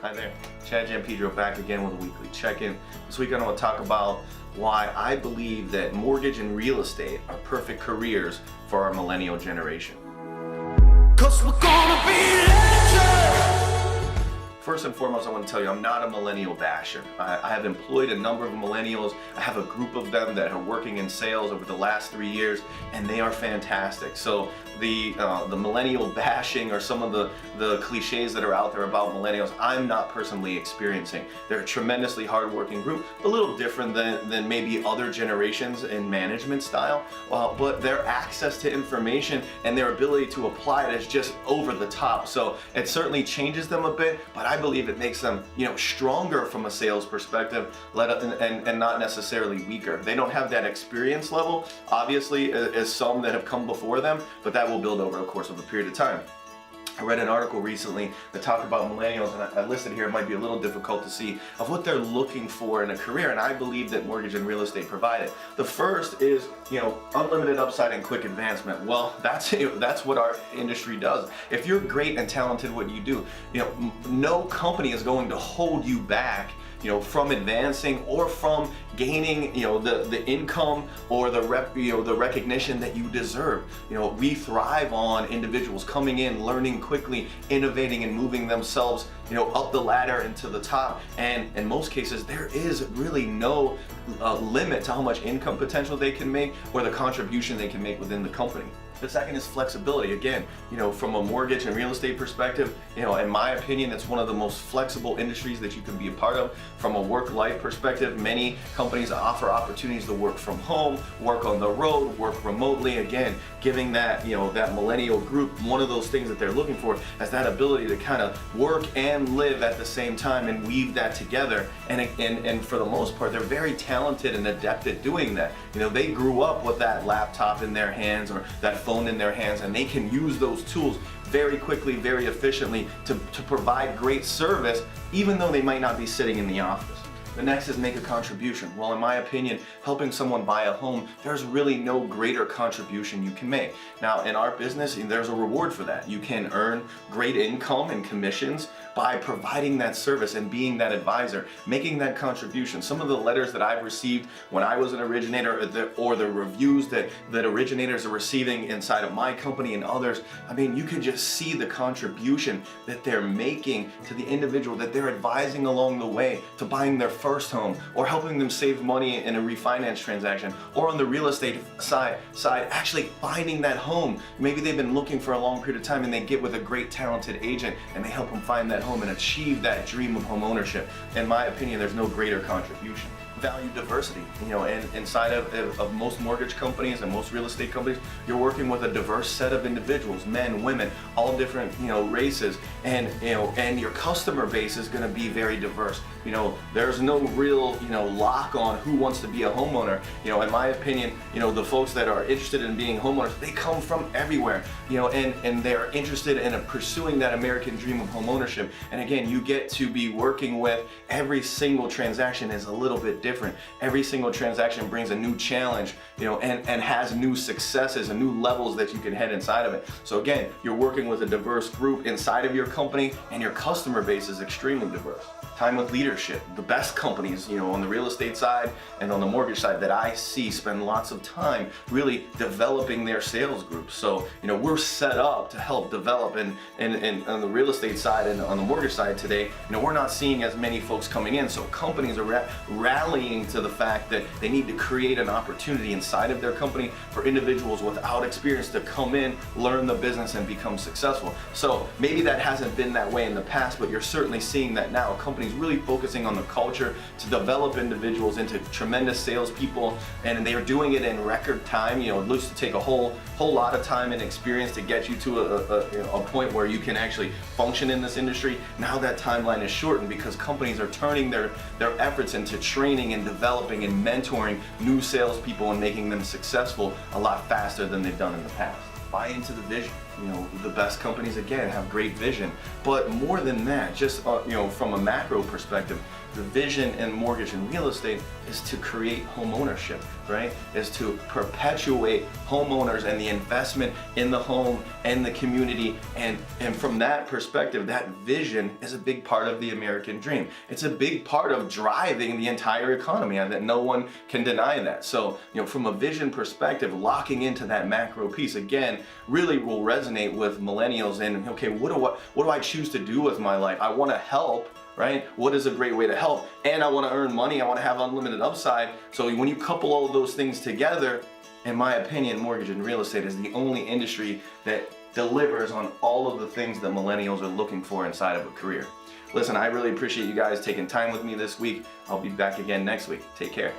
Hi there, Chad Giampedro back again with a weekly check-in. This week I want to talk about why I believe that mortgage and real estate are perfect careers for our millennial generation. 'Cause we're gonna be legends. First and foremost, I want to tell you I'm not a millennial basher. I have employed a number of millennials. I have a group of them that are working in sales over the last 3 years, and they are fantastic. So the millennial bashing or some of the cliches that are out there about millennials, I'm not personally experiencing. They're a tremendously hardworking group, a little different than maybe other generations in management style, but their access to information and their ability to apply it is just over the top. So it certainly changes them a bit, but I believe it makes them, stronger from a sales perspective, and not necessarily weaker. They don't have that experience level, obviously, as some that have come before them, but that will build over the course of a period of time. I read an article recently that talked about millennials, and I listed here, it might be a little difficult to see, of what they're looking for in a career, and I believe that mortgage and real estate provide it. The first is, unlimited upside and quick advancement. Well, that's what our industry does. If you're great and talented at what you do, no company is going to hold you back from advancing or from gaining, the income or the recognition that you deserve. We thrive on individuals coming in, learning quickly, innovating and moving themselves, up the ladder and to the top. And in most cases, there is really no limit to how much income potential they can make or the contribution they can make within the company. The second is flexibility. Again, from a mortgage and real estate perspective, in my opinion, it's one of the most flexible industries that you can be a part of. From a work-life perspective, many companies offer opportunities to work from home, work on the road, work remotely. Again, giving that, that millennial group, one of those things that they're looking for is that ability to kind of work and live at the same time and weave that together. And for the most part, they're very talented and adept at doing that. They grew up with that laptop in their hands or that phone in their hands, and they can use those tools very quickly, very efficiently to provide great service, even though they might not be sitting in the office. The next is make a contribution. Well, in my opinion, helping someone buy a home, there's really no greater contribution you can make. Now, in our business, there's a reward for that. You can earn great income and commissions by providing that service and being that advisor, making that contribution. Some of the letters that I've received when I was an originator, or the reviews that originators are receiving inside of my company and others, you can just see the contribution that they're making to the individual, that they're advising along the way to buying their first home, or helping them save money in a refinance transaction, or on the real estate side actually finding that home. Maybe they've been looking for a long period of time and they get with a great talented agent and they help them find that home and achieve that dream of home ownership. In my opinion, there's no greater contribution. Value diversity, and inside of most mortgage companies and most real estate companies, you're working with a diverse set of individuals, men, women, all different, races, and your customer base is going to be very diverse. There's no real, lock on who wants to be a homeowner. In my opinion, the folks that are interested in being homeowners, they come from everywhere, and they're interested in pursuing that American dream of home ownership. And again, you get to be working with every single transaction is a little bit different. Every single transaction brings a new challenge, and has new successes and new levels that you can head inside of it. So again, you're working with a diverse group inside of your company, and your customer base is extremely diverse. Time with leadership. The best companies, on the real estate side and on the mortgage side that I see spend lots of time really developing their sales groups. So, we're set up to help develop, and on the real estate side and on the mortgage side today, we're not seeing as many folks coming in. So companies are rallying to the fact that they need to create an opportunity inside of their company for individuals without experience to come in, learn the business, and become successful. So maybe that hasn't been that way in the past, but you're certainly seeing that now. Companies really focusing on the culture to develop individuals into tremendous salespeople, and they are doing it in record time. It used to take a whole lot of time and experience to get you to a point where you can actually function in this industry. Now that timeline is shortened because companies are turning their efforts into training and developing and mentoring new salespeople and making them successful a lot faster than they've done in the past. Buy into the vision. The best companies, again, have great vision. But more than that, just from a macro perspective, the vision in mortgage and real estate is to create home ownership, right? Is to perpetuate homeowners and the investment in the home and the community. And from that perspective, that vision is a big part of the American dream. It's a big part of driving the entire economy, and that no one can deny that. So, from a vision perspective, locking into that macro piece, again, really will resonate with millennials. And okay, what do I choose to do with my life? I want to help, right? What is a great way to help? And I want to earn money. I want to have unlimited upside. So when you couple all of those things together, in my opinion, mortgage and real estate is the only industry that delivers on all of the things that millennials are looking for inside of a career. Listen, I really appreciate you guys taking time with me this week. I'll be back again next week. Take care.